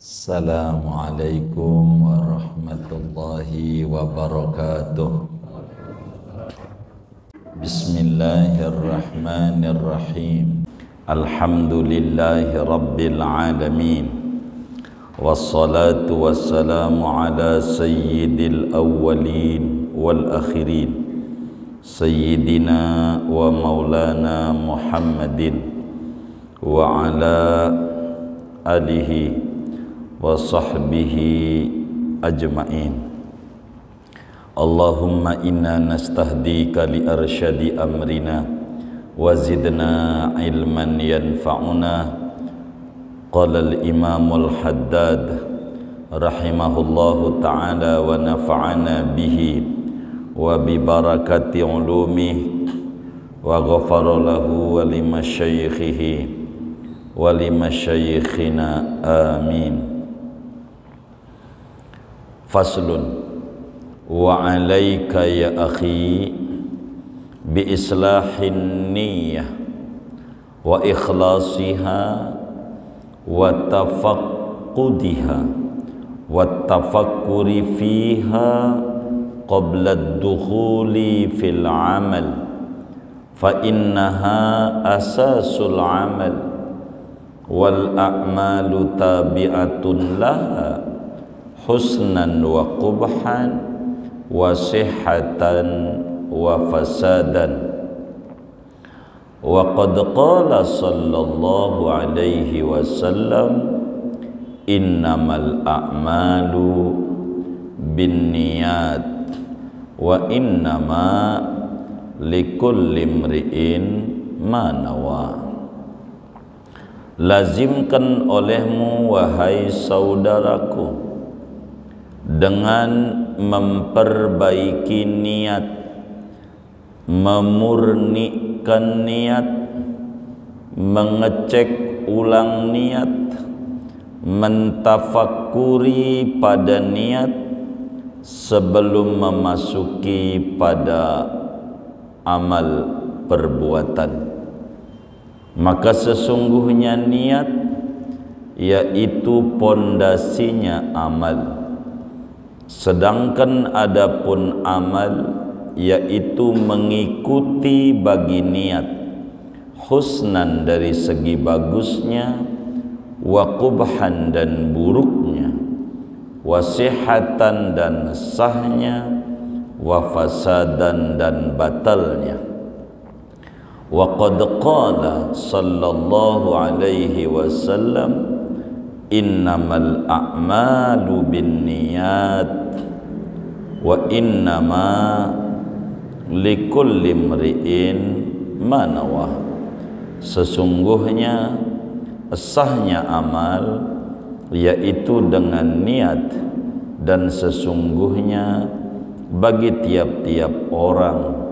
Assalamualaikum warahmatullahi wabarakatuh. Bismillahirrahmanirrahim. Alhamdulillahi rabbil alamin. Wassalatu wassalamu ala sayyidil awwalin wal akhirin, sayyidina wa maulana Muhammadin wa ala alihi wa sahbihi ajma'in. Allahumma inna nastahdika li arsyadi amrina wa zidna ilman yanfa'una. Qala al-imamul haddad rahimahullahu ta'ala wa nafa'ana bihi wa bi barakati ulumih wa ghafara lahu wa limasyaikhihi wa limasyayikhina amin. Faslun wa alaika ya akhi bi islahin niyyah wa ikhlasiha wa tafaqqudiha wa tafakkuri fiha qabla ad-dukhuli fil amal fa innaha asasul amal wal a'malu tabi'atun laha husnan wa qubhan wa sihhatan wa fasadan. Wa qad qala sallallahu alaihi wasallam innamal a'malu binniyat wa innama likulli imri'in ma nawa. Lazimkan olehmu wahai saudaraku dengan memperbaiki niat, memurnikan niat, mengecek ulang niat, mentafakuri pada niat sebelum memasuki pada amal perbuatan. Maka sesungguhnya niat yaitu pondasinya amal, sedangkan adapun amal yaitu mengikuti bagi niat, husnan dari segi bagusnya, wa qubhan dan buruknya, wa sihhatan dan sahnya, wa fasadan dan batalnya. Wa qad qala sallallahu alaihi wasallam innamal a'malu binniyat wa innama likulli imri'in ma nawa. Sesungguhnya sahnya amal yaitu dengan niat, dan sesungguhnya bagi tiap-tiap orang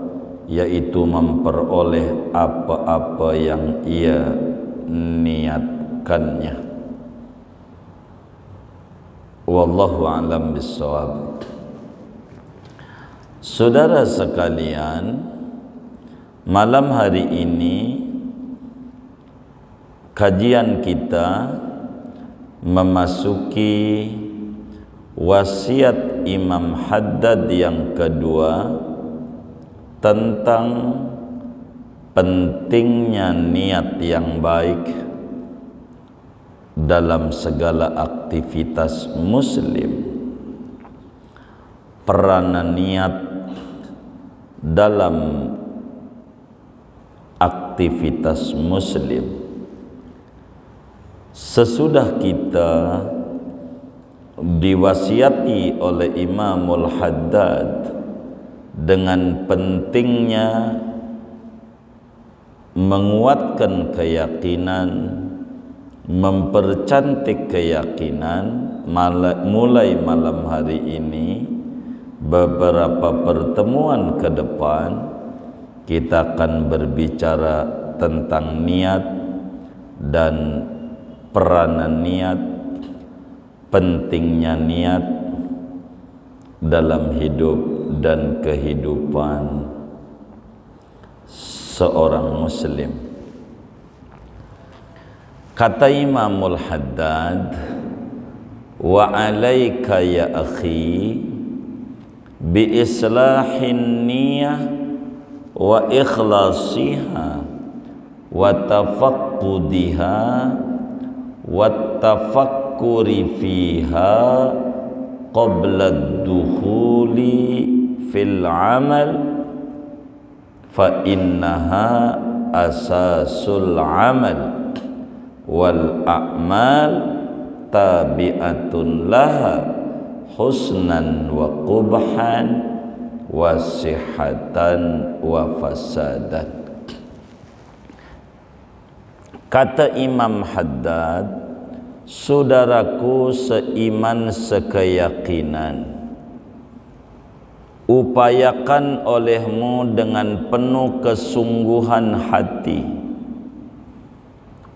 yaitu memperoleh apa-apa yang ia niatkannya. Wallahu a'lam bissawab. Saudara sekalian, malam hari ini kajian kita memasuki wasiat Imam Haddad yang kedua tentang pentingnya niat yang baik dalam segala aktivitas muslim. Peranan niat dalam aktivitas muslim. Sesudah kita diwasiati oleh Imamul Haddad dengan pentingnya menguatkan keyakinan, mempercantik keyakinan, mulai malam hari ini beberapa pertemuan ke depan kita akan berbicara tentang niat dan peranan niat, pentingnya niat dalam hidup dan kehidupan seorang muslim. Kata Imamul Haddad wa alaika ya akhi bi islahin niyah wa ikhlasiha wa tafaqqudiha wa tafakkuri fiha qabla ad-dukhuli fil amal fa innaha asasul amal wal a'mal tabi'atun laha husnan wa qubhan wa sihatan wa fasadan. Kata Imam Haddad, saudaraku seiman sekeyakinan, upayakan olehmu dengan penuh kesungguhan hati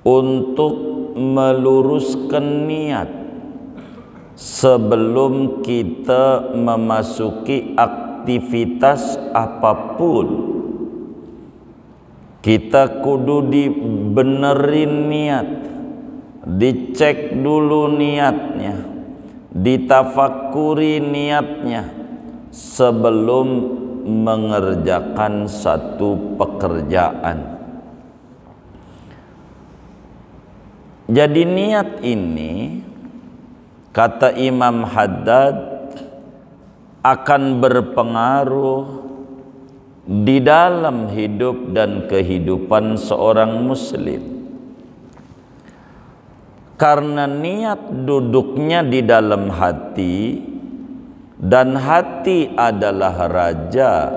untuk meluruskan niat sebelum kita memasuki aktivitas apapun. Kita kudu dibenerin niat, dicek dulu niatnya, ditafakuri niatnya sebelum mengerjakan satu pekerjaan. Jadi niat ini, kata Imam Haddad, akan berpengaruh di dalam hidup dan kehidupan seorang muslim. Karena niat duduknya di dalam hati, dan hati adalah raja,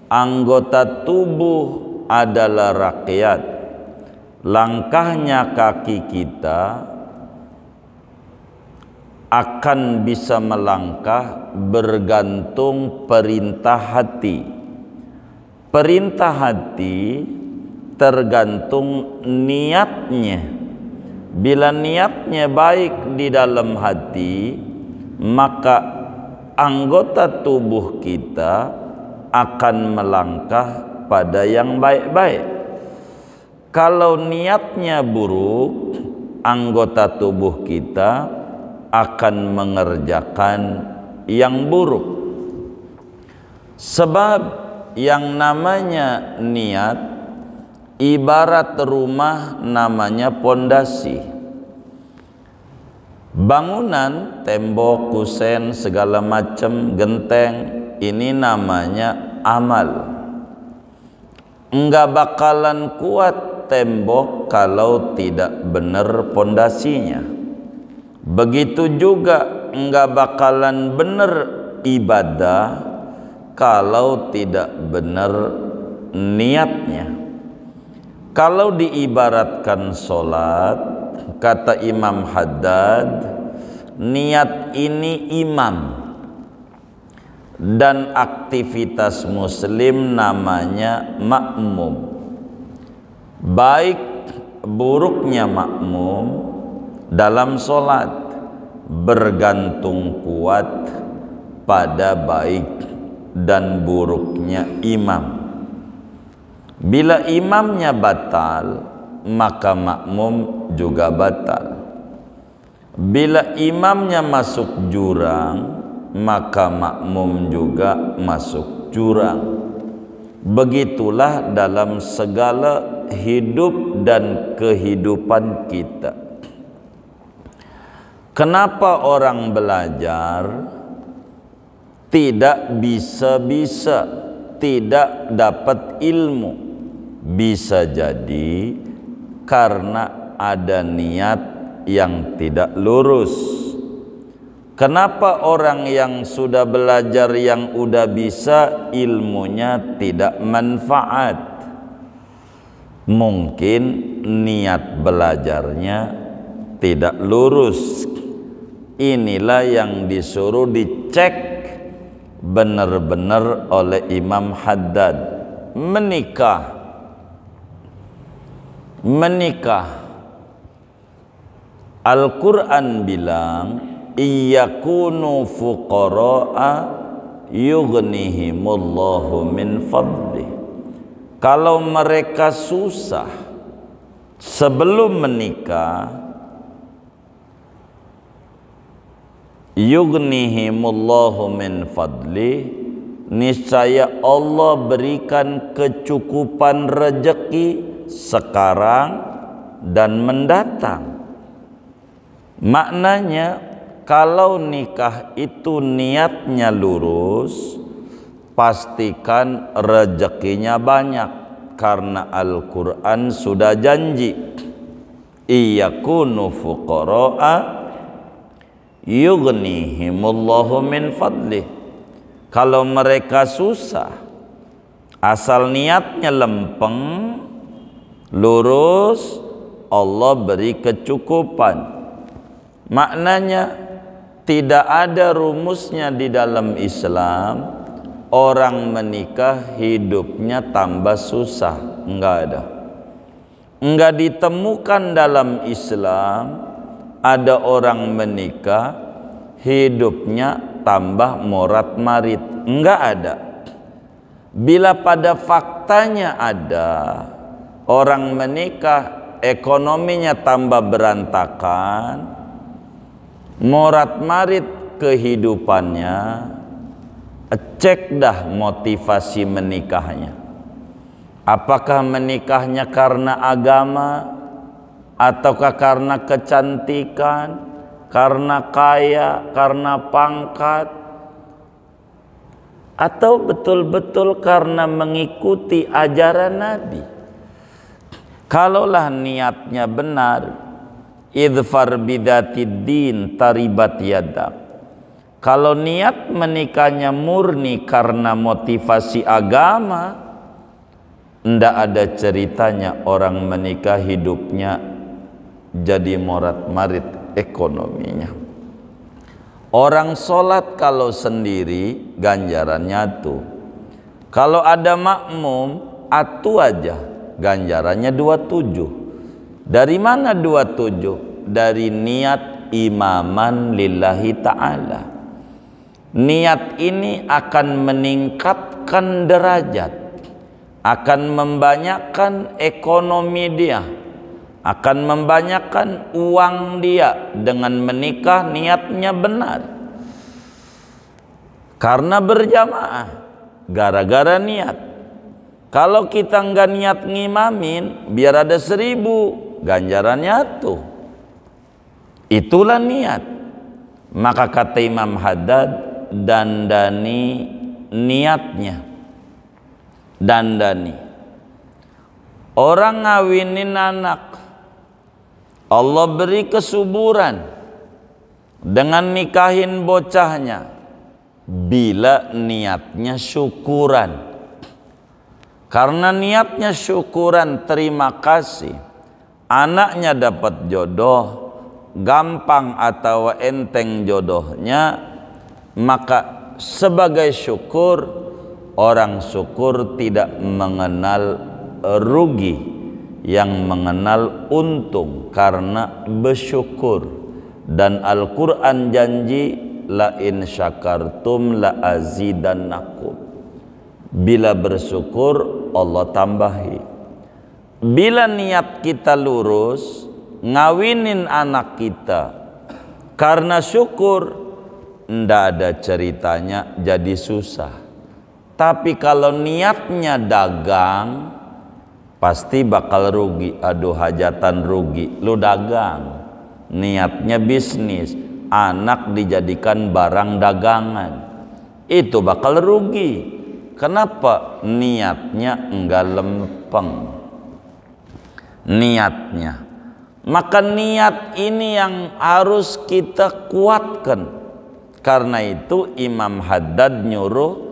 anggota tubuh adalah rakyat. Langkahnya kaki kita akan bisa melangkah bergantung perintah hati. Perintah hati tergantung niatnya. Bila niatnya baik di dalam hati, maka anggota tubuh kita akan melangkah pada yang baik-baik. Kalau niatnya buruk, anggota tubuh kita akan mengerjakan yang buruk. Sebab yang namanya niat ibarat rumah namanya pondasi. Bangunan, tembok, kusen, segala macam, genteng, ini namanya amal. Enggak bakalan kuat tembok kalau tidak benar pondasinya. Begitu juga enggak bakalan benar ibadah kalau tidak benar niatnya. Kalau diibaratkan solat, kata Imam Haddad, niat ini imam, dan aktivitas muslim namanya makmum. Baik buruknya makmum dalam solat bergantung kuat pada baik dan buruknya imam. Bila imamnya batal, maka makmum juga batal. Bila imamnya masuk jurang, maka makmum juga masuk jurang. Begitulah dalam segala hidup dan kehidupan kita. Kenapa orang belajar tidak bisa-bisa tidak dapat ilmu? Bisa jadi karena ada niat yang tidak lurus. Kenapa orang yang sudah belajar, yang udah bisa, ilmunya tidak manfaat? Mungkin niat belajarnya tidak lurus. Inilah yang disuruh dicek benar-benar oleh Imam Haddad. Menikah, Al-Quran bilang, iyakunu fuqara'a yughnihimullahu min fadlih. Kalau mereka susah sebelum menikah, yughnihimullahu min fadli, niscaya Allah berikan kecukupan rejeki sekarang dan mendatang. Maknanya kalau nikah itu niatnya lurus, pastikan rezekinya banyak, karena Al-Quran sudah janji iyakunu fuqara'a yughnihimullahu min fadlih. Kalau mereka susah, asal niatnya lempeng lurus, Allah beri kecukupan. Maknanya tidak ada rumusnya di dalam Islam orang menikah hidupnya tambah susah, enggak ada. Enggak ditemukan dalam Islam ada orang menikah hidupnya tambah morat marit, enggak ada. Bila pada faktanya ada orang menikah ekonominya tambah berantakan, morat marit kehidupannya, cek dah motivasi menikahnya. Apakah menikahnya karena agama, ataukah karena kecantikan, karena kaya, karena pangkat, atau betul-betul karena mengikuti ajaran Nabi? Kalaulah niatnya benar, idfar bidatid din taribat yadak. Kalau niat menikahnya murni karena motivasi agama, ndak ada ceritanya orang menikah hidupnya jadi morat marit ekonominya. Orang sholat kalau sendiri ganjarannya tuh, kalau ada makmum atu aja ganjarannya 27. Dari mana 27? Dari niat imaman lillahi ta'ala. Niat ini akan meningkatkan derajat, akan membanyakkan ekonomi dia, akan membanyakkan uang dia dengan menikah niatnya benar. Karena berjamaah, gara-gara niat. Kalau kita nggak niat ngimamin, biar ada 1000, ganjarannya tuh. Itulah niat. Maka kata Imam Haddad, dandani niatnya. Dandani. Orang ngawinin anak, Allah beri kesuburan dengan nikahin bocahnya bila niatnya syukuran. Karena niatnya syukuran, terima kasih, anaknya dapat jodoh, gampang atau enteng jodohnya, maka sebagai syukur, orang syukur tidak mengenal rugi, yang mengenal untung karena bersyukur. Dan Al-Quran janji, la in syakartum la azidannakum. Bila bersyukur Allah tambahi. Bila niat kita lurus, ngawinin anak kita karena syukur, ndak ada ceritanya jadi susah. Tapi kalau niatnya dagang, pasti bakal rugi. Aduh, hajatan rugi. Lu dagang, niatnya bisnis, anak dijadikan barang dagangan, itu bakal rugi. Kenapa? Niatnya enggak lempeng. Niatnya. Maka niat ini yang harus kita kuatkan. Karena itu Imam Haddad nyuruh,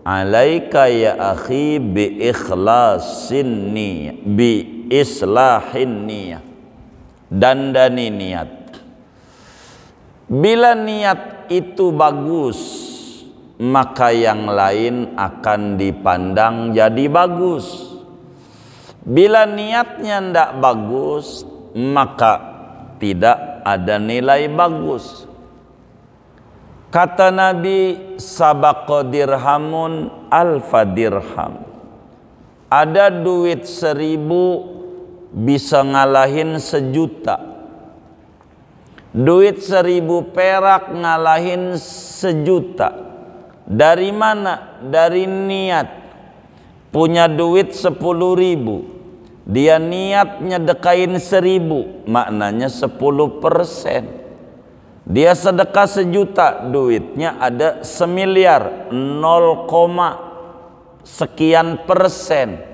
alaika ya akhi bi ikhlasin niyah, bi islahin niyah. Dandani niat. Bila niat itu bagus, maka yang lain akan dipandang jadi bagus. Bila niatnya ndak bagus, maka tidak ada nilai bagus. Kata Nabi, sabaqa dirhamun alfa dirham. Ada duit 1000 bisa ngalahin 1.000.000. Duit 1.000 perak ngalahin 1.000.000. Dari mana? Dari niat. Punya duit 10.000, dia niat nyedekain 1.000, maknanya 10%. Dia sedekah 1.000.000, duitnya ada 1.000.000.000, 0, sekian persen.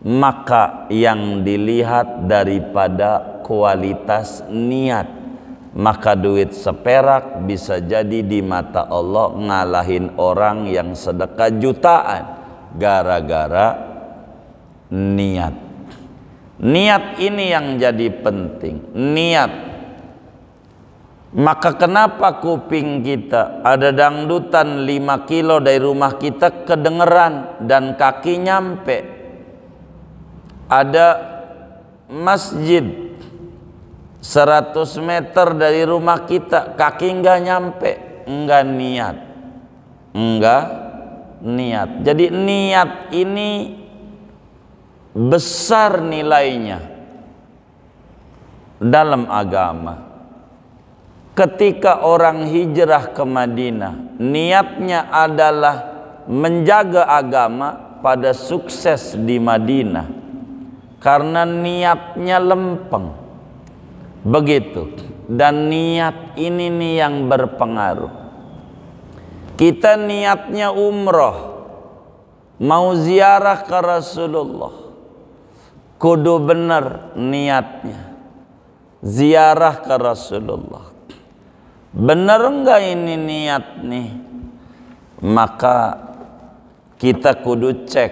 Maka yang dilihat daripada kualitas niat, maka duit seperak bisa jadi di mata Allah ngalahin orang yang sedekah jutaan gara-gara niat. Niat ini yang jadi penting, niat. Maka kenapa kuping kita ada dangdutan 5 kilo dari rumah kita kedengeran dan kaki nyampe? Ada masjid 100 meter dari rumah kita, kaki enggak nyampe, enggak niat. Enggak niat. Jadi niat ini besar nilainya dalam agama. Ketika orang hijrah ke Madinah, niatnya adalah menjaga agama pada sukses di Madinah, karena niatnya lempeng. Begitu. Dan niat ini nih yang berpengaruh. Kita niatnya umroh, mau ziarah ke Rasulullah, kudu bener niatnya ziarah ke Rasulullah. Bener enggak ini niat nih? Maka kita kudu cek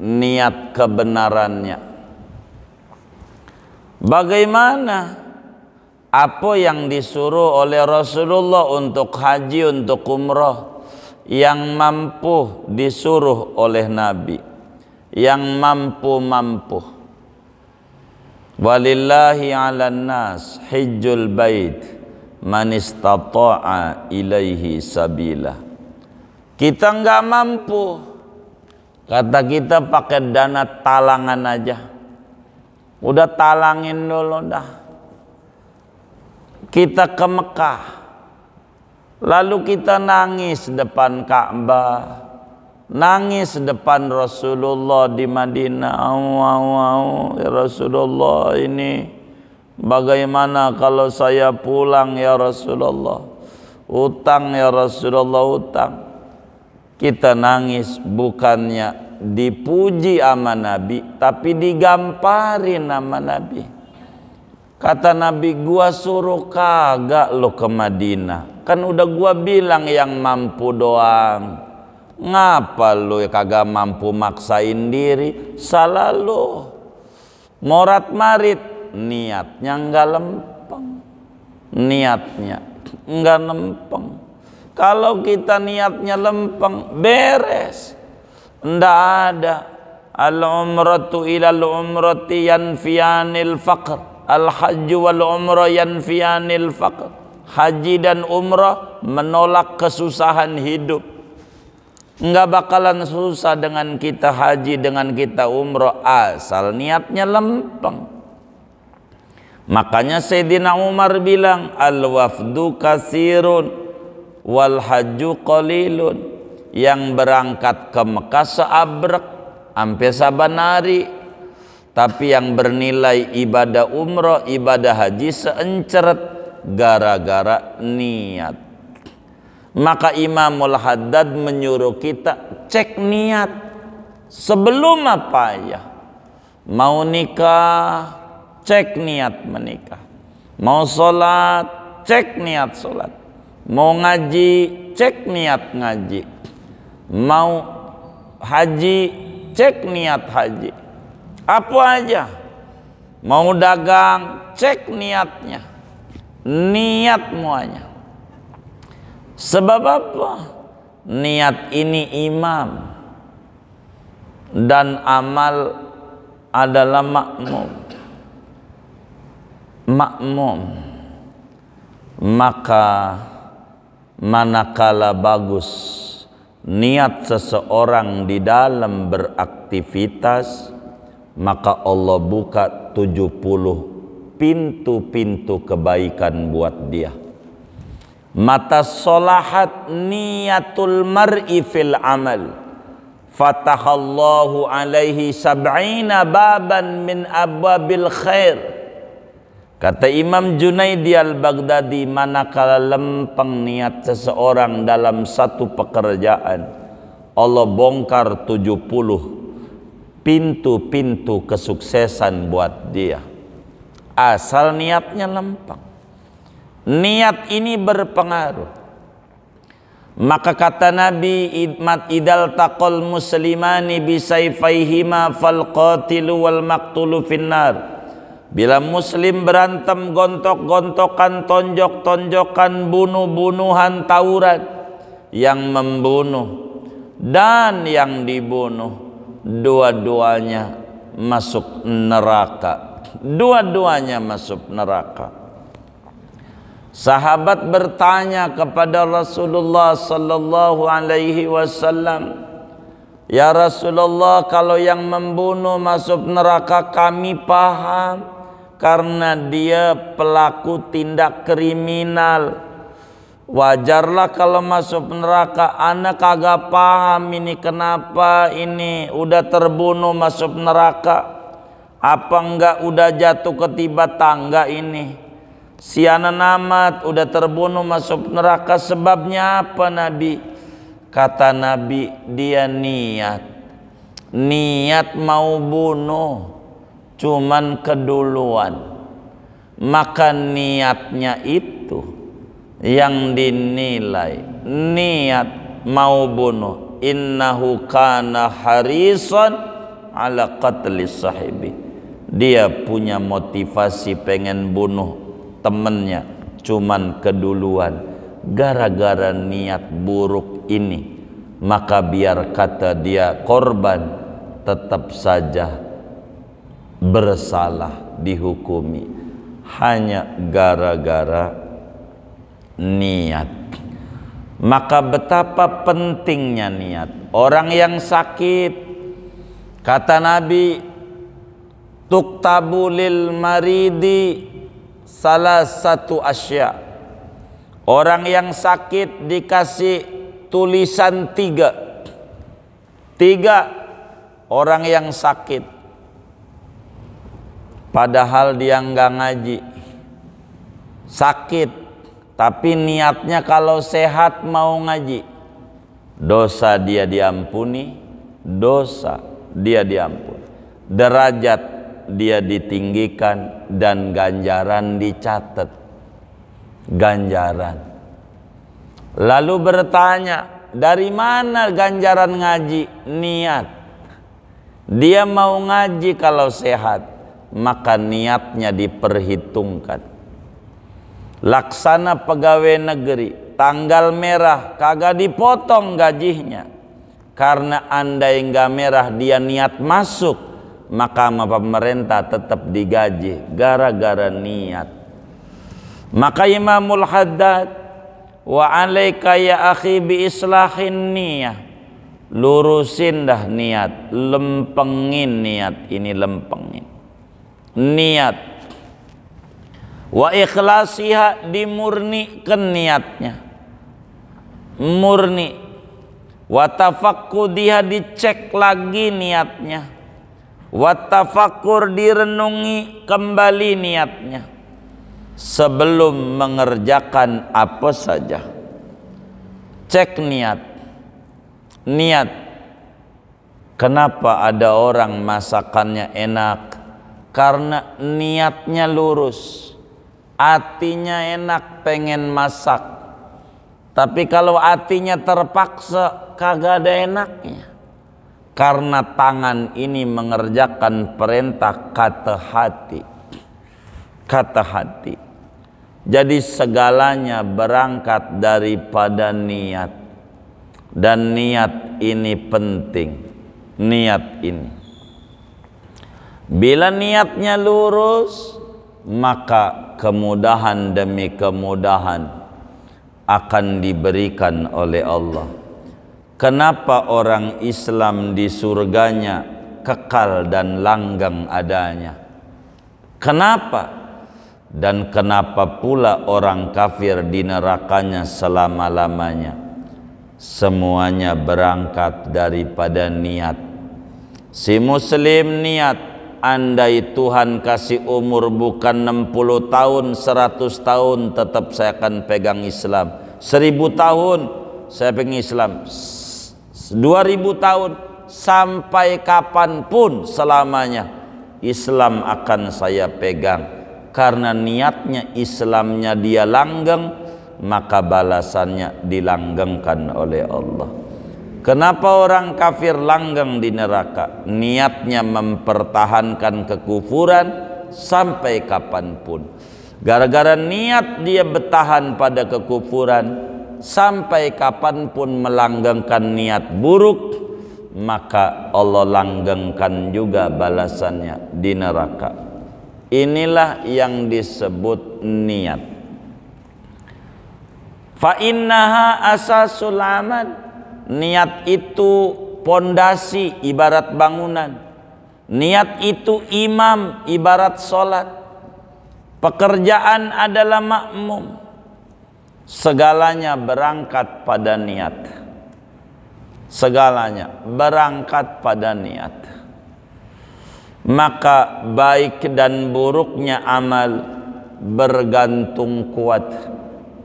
niat kebenarannya. Bagaimana? Apa yang disuruh oleh Rasulullah untuk haji, untuk umrah, yang mampu disuruh oleh Nabi, yang mampu. Walillahi 'alan nas hijjul bait man istata'a ilaihi sabila. Kita nggak mampu, kata kita pakai dana talangan aja. Udah talangin dulu dah. Kita ke Mekah, lalu kita nangis depan Ka'bah, nangis depan Rasulullah di Madinah. Ya Rasulullah, ini bagaimana kalau saya pulang ya Rasulullah? Utang ya Rasulullah, utang. Kita nangis, bukannya dipuji sama Nabi, tapi digamparin sama Nabi. Kata Nabi, gua suruh kagak lo ke Madinah, kan udah gua bilang yang mampu doang. Ngapa lo kagak mampu maksain diri? Salah lo. Morat marit, niatnya enggak lempeng. Niatnya enggak lempeng. Kalau kita niatnya lempeng, beres. Ndak ada al-umratu ilal umrati yanfiyanil faqr, al-hajju wal umrah yanfiyanil faqr. Haji dan umrah menolak kesusahan hidup. Enggak bakalan susah dengan kita haji, dengan kita umrah, asal niatnya lempeng. Makanya Sayyidina Umar bilang, al-wafdu kasirun wal hajju qalilun. Yang berangkat ke Mekah seabrek hampir saban hari, tapi yang bernilai ibadah umrah, ibadah haji seenceret gara-gara niat. Maka Imamul Haddad menyuruh kita cek niat sebelum apa ya. Mau nikah, cek niat menikah. Mau sholat, cek niat sholat. Mau ngaji, cek niat ngaji. Mau haji, cek niat haji. Apa aja. Mau dagang, cek niatnya. Niat semuanya. Sebab apa? Niat ini imam, dan amal adalah makmum. Maka manakala bagus niat seseorang di dalam beraktivitas, maka Allah buka 70 pintu-pintu kebaikan buat dia. Mata solahat niyatul mar'i fil amal, fatahallahu alaihi sab'ina baban min abwabil khair. Kata Imam Junaidi al-Baghdadi, manakala lempeng niat seseorang dalam satu pekerjaan, Allah bongkar 70 pintu-pintu kesuksesan buat dia. Asal niatnya lempeng. Niat ini berpengaruh. Maka kata Nabi, idal taqal muslimani bisayfaihima fal qatilu wal maqtulu finnar. Bila muslim berantem gontok-gontokan, tonjok-tonjokan, bunuh-bunuhan, tawuran, yang membunuh dan yang dibunuh dua-duanya masuk neraka. Dua-duanya masuk neraka. Sahabat bertanya kepada Rasulullah sallallahu alaihi wasallam, "Ya Rasulullah, kalau yang membunuh masuk neraka kami paham karena dia pelaku tindak kriminal. Wajarlah kalau masuk neraka. Anak kagak paham ini kenapa ini udah terbunuh masuk neraka. Apa enggak udah jatuh ketiba tangga ini? Si anak namat udah terbunuh masuk neraka, sebabnya apa Nabi?" Kata Nabi, dia niat mau bunuh, cuman keduluan. Maka niatnya itu yang dinilai, niat mau bunuh. Innahu kana harisan ala qatli sahibi. Dia punya motivasi pengen bunuh temennya, cuman keduluan. Gara-gara niat buruk ini, maka biar kata dia korban, tetap saja bersalah dihukumi hanya gara-gara niat. Maka betapa pentingnya niat. Orang yang sakit, kata Nabi, tuktabu lil maridi salah satu asya. Orang yang sakit dikasih tulisan tiga. Orang yang sakit, padahal dia nggak ngaji, sakit, tapi niatnya kalau sehat mau ngaji, dosa dia diampuni, derajat dia ditinggikan, dan ganjaran dicatat. Ganjaran. Lalu bertanya, dari mana ganjaran ngaji? Niat. Dia mau ngaji kalau sehat, maka niatnya diperhitungkan. Laksana pegawai negeri, tanggal merah kagak dipotong gajinya, karena andai nggak merah dia niat masuk, maka sama pemerintah tetap digaji gara-gara niat. Maka Imamul Haddad, wa alaika ya akhi bi islahin niyah, lurusin dah niat, lempengin niat ini, lempengin niat. Wa ikhlasiha, dimurnikan niatnya, murni. Wa tafakkudiha, dicek lagi niatnya. Wa tafakkur, direnungi kembali niatnya sebelum mengerjakan apa saja. Cek niat. Kenapa ada orang masakannya enak? Karena niatnya lurus, hatinya enak pengen masak. Tapi kalau hatinya terpaksa, kagak ada enaknya. Karena tangan ini mengerjakan perintah kata hati. Jadi segalanya berangkat daripada niat. Dan niat ini penting. Niat ini, bila niatnya lurus, maka kemudahan demi kemudahan akan diberikan oleh Allah. Kenapa orang Islam di surganya kekal dan langgeng adanya? Kenapa? Dan kenapa pula orang kafir di nerakanya selama-lamanya? Semuanya berangkat daripada niat. Si muslim niat, andai Tuhan kasih umur bukan 60 tahun, 100 tahun, tetap saya akan pegang Islam. 1000 tahun saya pegang Islam. 2000 tahun, sampai kapanpun selamanya Islam akan saya pegang. Karena niatnya Islamnya dia langgeng, maka balasannya dilanggengkan oleh Allah. Kenapa orang kafir langgeng di neraka? Niatnya mempertahankan kekufuran sampai kapanpun. Gara-gara niat dia bertahan pada kekufuran, sampai kapanpun melanggengkan niat buruk, maka Allah langgengkan juga balasannya di neraka. Inilah yang disebut niat. Fa innaha asasul amal. Niat itu pondasi ibarat bangunan. Niat itu imam ibarat solat. Pekerjaan adalah makmum. Segalanya berangkat pada niat. Segalanya berangkat pada niat. Maka baik dan buruknya amal bergantung kuat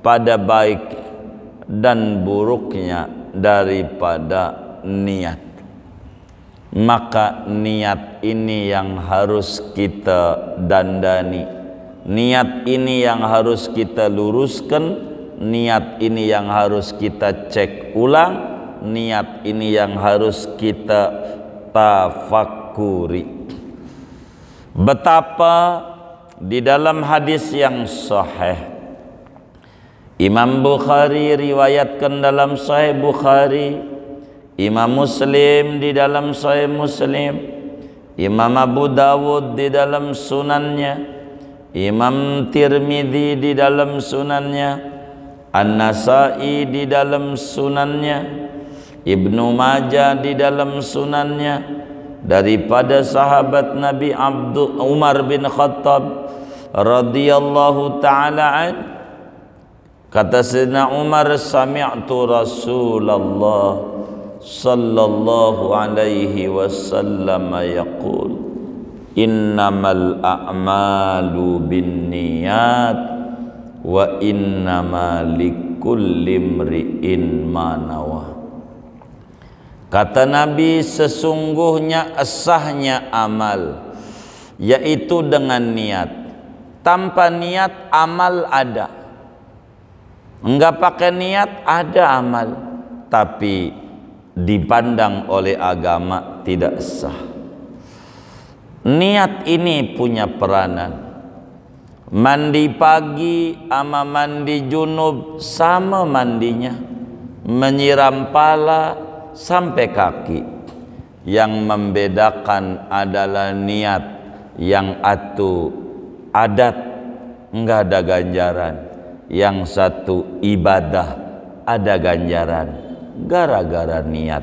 pada baik dan buruknya daripada niat. Maka niat ini yang harus kita dandani, niat ini yang harus kita luruskan, niat ini yang harus kita cek ulang, niat ini yang harus kita tafakuri. Betapa di dalam hadis yang sahih, Imam Bukhari riwayatkan dalam Sahih Bukhari, Imam Muslim di dalam Sahih Muslim, Imam Abu Dawud di dalam sunannya, Imam Tirmidzi di dalam sunannya, An-Nasai di dalam sunannya, Ibnu Majah di dalam sunannya, daripada sahabat Nabi Umar bin Khattab radhiyallahu ta'ala an, kata Sayyidina Umar, sami'tu Rasulullah sallallahu alaihi wasallam yaqul, innamal a'malu binniyat wa innama likulli imri'in ma nawa. Kata Nabi, sesungguhnya sahnya amal yaitu dengan niat. Tanpa niat amal ada, enggak pakai niat ada amal, tapi dipandang oleh agama tidak sah. Niat ini punya peranan. Mandi pagi sama mandi junub sama mandinya, menyiram pala sampai kaki. Yang membedakan adalah niat. Yang satu adat enggak ada ganjaran, yang satu ibadah ada ganjaran gara-gara niat.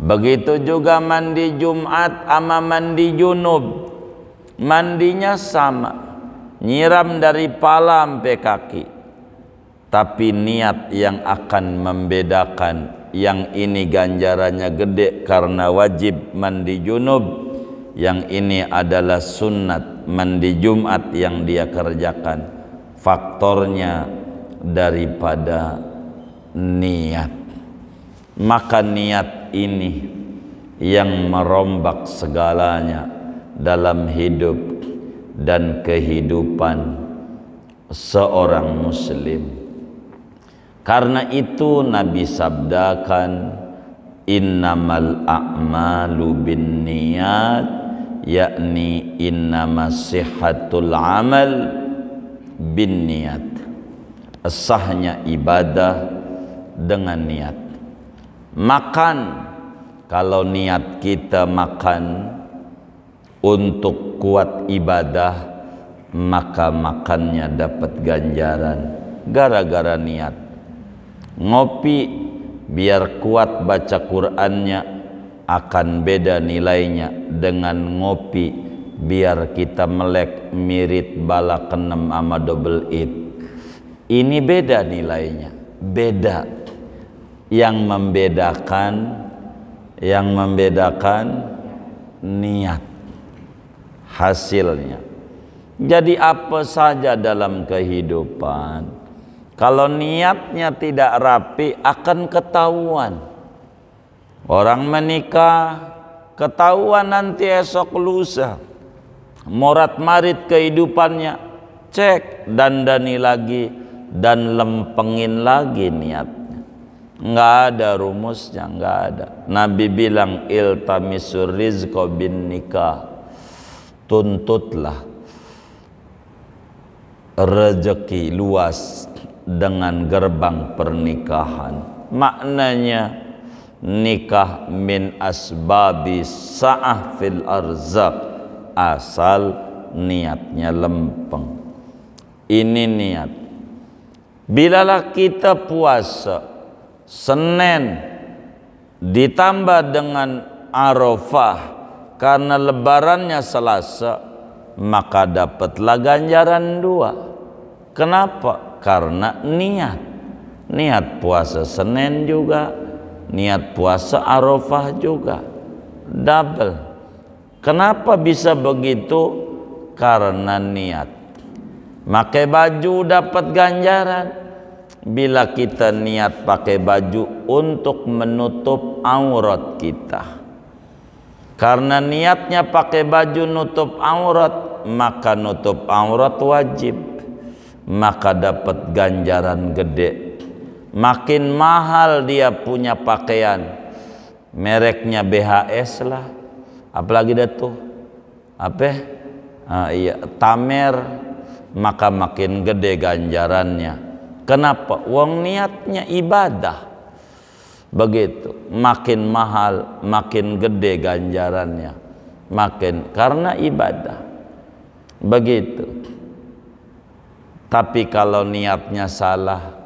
Begitu juga mandi Jumat sama mandi junub, mandinya sama, nyiram dari pala sampai kaki, tapi niat yang akan membedakan. Yang ini ganjarannya gede karena wajib mandi junub, yang ini adalah sunnat mandi Jumat yang dia kerjakan. Faktornya daripada niat. Maka niat ini yang merombak segalanya dalam hidup dan kehidupan seorang muslim. Karena itu Nabi sabdakan, innamal a'malu binniyat, yakni innamas sihhatul amal binniyat. Sahnya ibadah dengan niat. Makan, kalau niat kita makan untuk kuat ibadah, maka makannya dapat ganjaran gara-gara niat. Ngopi biar kuat baca Qur'annya akan beda nilainya dengan ngopi biar kita melek mirit bala kenem ama double it. Ini beda nilainya, beda. Yang membedakan niat, hasilnya. Jadi apa saja dalam kehidupan, kalau niatnya tidak rapi akan ketahuan. Orang menikah ketahuan nanti esok lusa, morat marit kehidupannya, cek dandani lagi dan lempengin lagi niatnya. Nggak ada rumusnya, nggak ada. Nabi bilang iltamisur rizqa bin nikah, tuntutlah rezeki luas dengan gerbang pernikahan. Maknanya nikah min asbabi sa'ah fil arzaq, asal niatnya lempeng. Ini niat. Bilalah kita puasa Senin ditambah dengan Arafah karena lebarannya Selasa, maka dapatlah ganjaran 2. Kenapa? Karena niat puasa Senin juga, niat puasa Arafah juga, double. Kenapa bisa begitu? Karena niat. Pakai baju dapat ganjaran. Bila kita niat pakai baju untuk menutup aurat kita, karena niatnya pakai baju nutup aurat, maka nutup aurat wajib, maka dapat ganjaran gede. Makin mahal dia punya pakaian, mereknya BHS lah, apalagi dah tuh Tamer, maka makin gede ganjarannya. Kenapa? Wong niatnya ibadah. Begitu, makin mahal, makin gede ganjarannya. Makin karena ibadah. Begitu. Tapi kalau niatnya salah,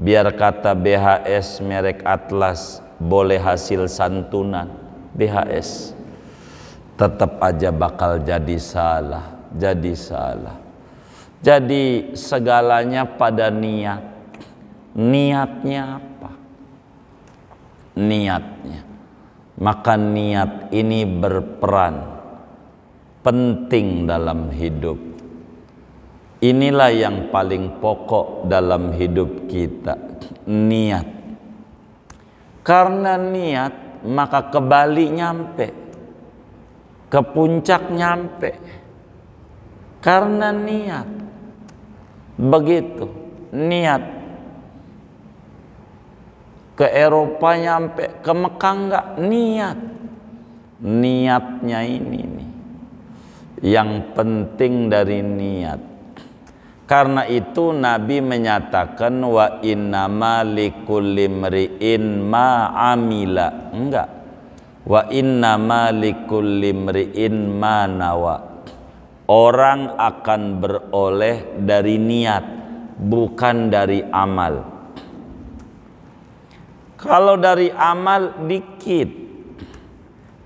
biar kata BHS merek Atlas boleh hasil santunan, BHS tetap aja bakal jadi salah, Jadi segalanya pada niat. Niatnya apa? Niatnya. Maka niat ini berperan penting dalam hidup. Inilah yang paling pokok dalam hidup kita, niat. Karena niat, maka ke Bali nyampe, ke puncak nyampe. Karena niat. Begitu, niat. Ke Eropa nyampe, ke Mekah enggak, niat. Niatnya ini nih yang penting dari niat. Karena itu Nabi menyatakan wa innama likulli mri'in ma amila. Enggak. Wa innama likulli mri'in ma nawa. Orang akan beroleh dari niat, bukan dari amal. Kalau dari amal dikit,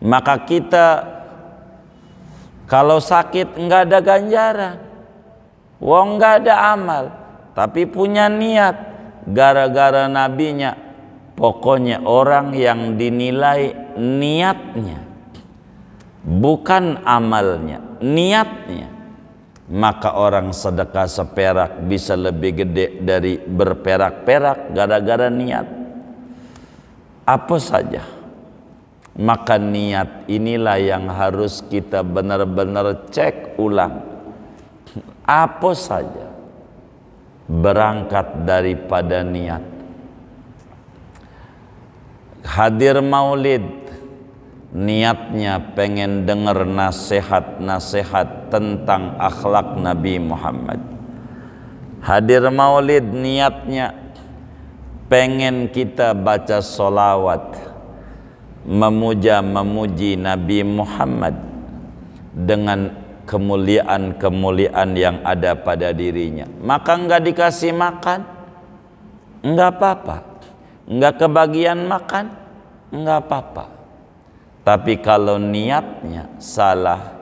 maka kita kalau sakit enggak ada ganjaran. Wong enggak ada amal, tapi punya niat. Gara-gara nabinya, pokoknya orang yang dinilai niatnya, bukan amalnya, niatnya, maka orang sedekah seperak bisa lebih gede dari berperak-perak gara-gara niat. Apa saja, maka niat inilah yang harus kita benar-benar cek ulang. Apa saja berangkat daripada niat. Hadir maulid, niatnya pengen dengar nasihat-nasihat tentang akhlak Nabi Muhammad. Hadir maulid, niatnya pengen kita baca solawat, memuji Nabi Muhammad dengan kemuliaan-kemuliaan yang ada pada dirinya. Maka enggak dikasih makan, enggak apa-apa. Enggak kebagian makan, enggak apa-apa. Tapi kalau niatnya salah,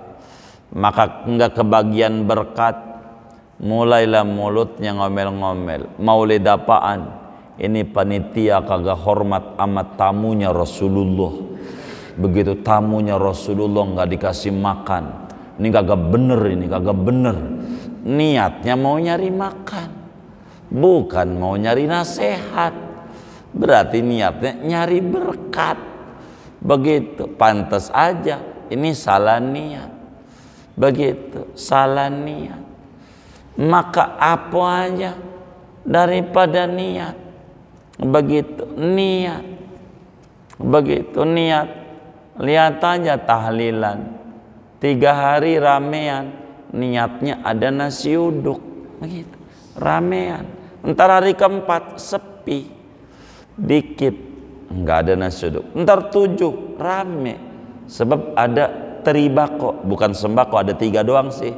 maka enggak kebagian berkat. Mulailah mulutnya ngomel-ngomel, maulid apaan? Ini panitia kagak hormat amat tamunya Rasulullah. Begitu tamunya Rasulullah nggak dikasih makan, ini kagak bener, ini kagak bener. Niatnya mau nyari makan, bukan mau nyari nasihat. Berarti niatnya nyari berkat. Begitu, pantas aja ini salah niat. Begitu, salah niat. Maka apa aja daripada niat. Begitu niat. Begitu niat. Lihat aja tahlilan 3 hari ramean, niatnya ada nasi uduk. Begitu, ramean. Entar hari keempat sepi, dikit, enggak ada nasi uduk. Entar 7 rame, sebab ada teribako, bukan sembako, ada 3 doang sih.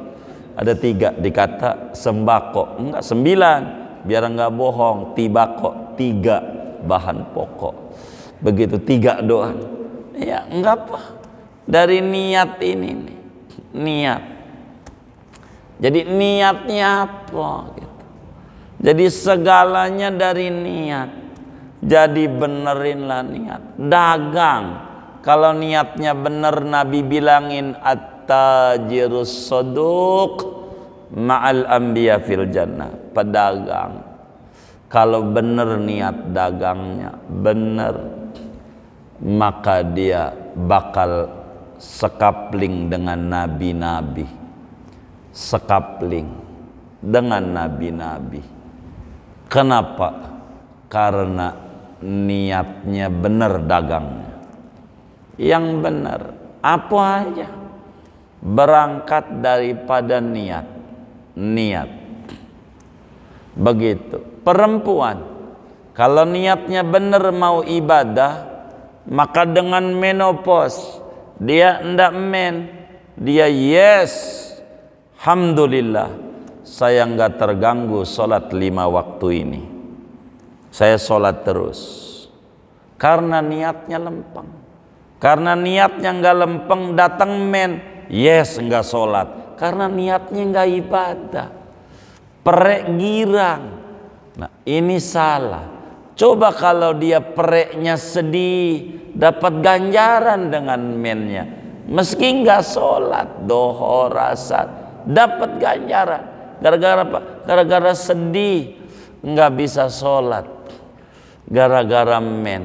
Ada 3 dikata sembako, enggak 9, biar enggak bohong. Tibako 3 bahan pokok, begitu 3 doang. Ya enggak apa, dari niat ini nih, niat. Jadi niatnya apa gitu. Jadi segalanya dari niat. Jadi benerinlah niat. Dagang, kalau niatnya bener, Nabi bilangin at-tajirus saduq ma'al anbiya fil jannah. Pedagang, kalau bener niat dagangnya bener, maka dia bakal sekapling dengan nabi-nabi. Sekapling dengan nabi-nabi. Kenapa? Karena niatnya benar dagangnya. Yang benar apa aja berangkat daripada niat. Niat. Begitu. Perempuan kalau niatnya benar mau ibadah, maka dengan menopause dia ndak men, dia yes, alhamdulillah saya nggak terganggu sholat 5 waktu ini, saya sholat terus. Karena niatnya lempeng. Karena niatnya nggak lempeng, datang men, yes nggak sholat, karena niatnya nggak ibadah, perek girang. Nah ini salah. Coba kalau dia pereknya sedih, dapat ganjaran dengan mennya. Meski nggak sholat, dohor, asar, dapat ganjaran. Gara-gara apa? Gara-gara sedih, nggak bisa sholat. Gara-gara men.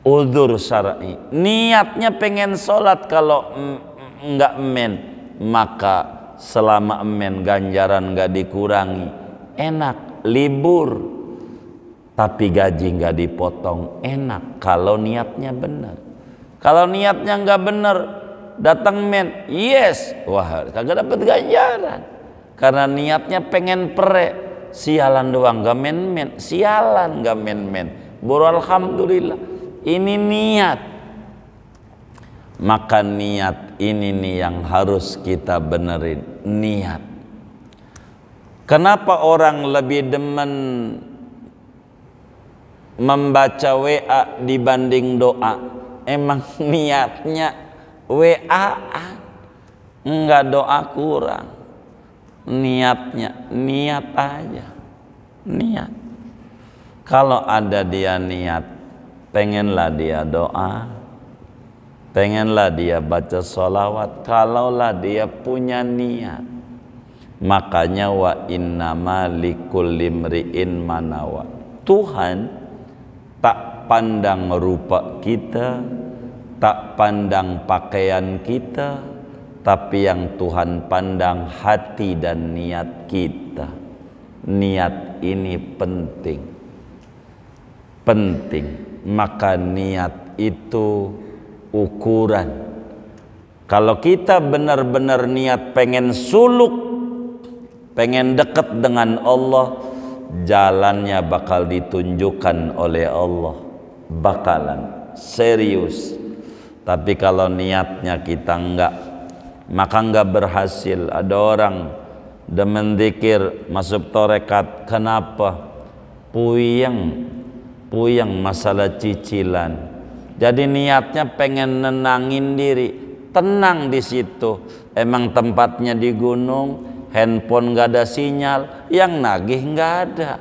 Udzur syar'i. Niatnya pengen sholat, kalau nggak men, maka selama men ganjaran nggak dikurangi. Enak, libur. Tapi gaji nggak dipotong, enak kalau niatnya benar. Kalau niatnya nggak benar, datang men, yes, wah kagak dapat ganjaran. Karena niatnya pengen perek, sialan doang nggak men, sialan nggak men. Baru alhamdulillah, ini niat. Maka niat ini nih yang harus kita benerin, niat. Kenapa orang lebih demen membaca WA dibanding doa? Emang niatnya WA, enggak doa kurang. Niatnya, niat aja, niat. Kalau ada dia niat, pengenlah dia doa, pengenlah dia baca sholawat. Kalaulah dia punya niat, makanya wa innama likulli imri'in manawa. Tuhan tak pandang rupa kita, tak pandang pakaian kita, tapi yang Tuhan pandang hati dan niat kita. Niat ini penting, penting. Maka niat itu ukuran. Kalau kita benar-benar niat pengen suluk, pengen dekat dengan Allah, jalannya bakal ditunjukkan oleh Allah, bakalan serius. Tapi kalau niatnya kita enggak, maka enggak berhasil. Ada orang demen zikir, masuk tarekat, kenapa? Puyeng masalah cicilan. Jadi niatnya pengen nenangin diri, tenang di situ. Emang tempatnya di gunung, handphone nggak ada sinyal, yang nagih nggak ada.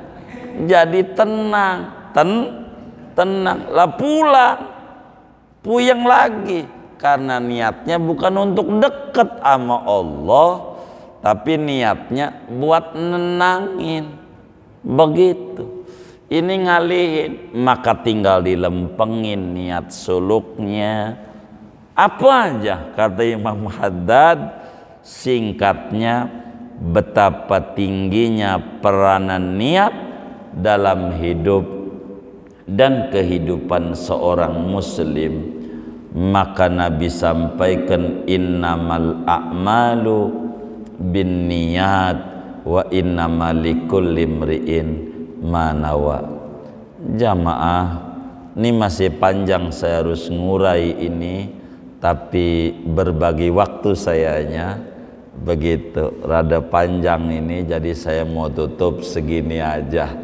Jadi tenang, tenang lah, pulang, puyeng lagi, karena niatnya bukan untuk deket sama Allah, tapi niatnya buat nenangin. Begitu. Ini ngalihin, maka tinggal dilempengin niat suluknya. Apa aja kata Imam Haddad, singkatnya betapa tingginya peranan niat dalam hidup dan kehidupan seorang muslim. Maka Nabi sampaikan, innamal a'malu bin niyat wa innamal likulli imri'in ma nawa. Jamaah, ini masih panjang, saya harus ngurai ini, tapi berbagi waktu sayanya begitu rada panjang ini, jadi saya mau tutup segini aja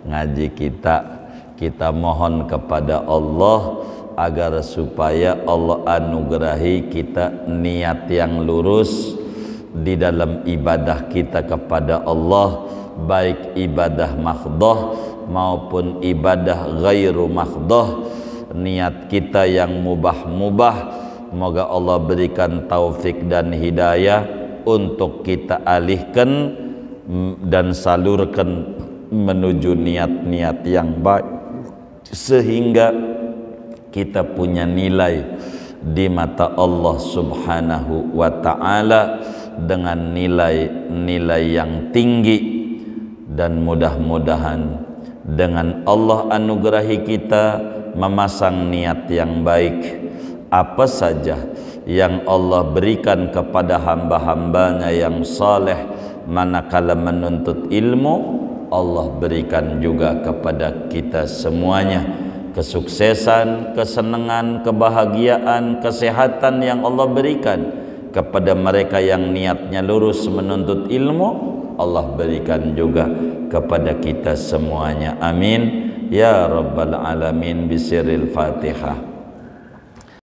ngaji kita. Kita mohon kepada Allah agar supaya Allah anugerahi kita niat yang lurus di dalam ibadah kita kepada Allah, baik ibadah makhdoh maupun ibadah ghairu makhdoh. Niat kita yang mubah-mubah, moga Allah berikan taufik dan hidayah untuk kita alihkan dan salurkan menuju niat-niat yang baik, sehingga kita punya nilai di mata Allah Subhanahu wa ta'ala dengan nilai-nilai yang tinggi. Dan mudah-mudahan dengan Allah anugerahi kita memasang niat yang baik, apa saja yang Allah berikan kepada hamba-hambanya yang saleh manakala menuntut ilmu, Allah berikan juga kepada kita semuanya kesuksesan, kesenangan, kebahagiaan, kesehatan yang Allah berikan kepada mereka yang niatnya lurus menuntut ilmu. Allah berikan juga kepada kita semuanya. Amin ya rabbal alamin. Bisiril Fatihah.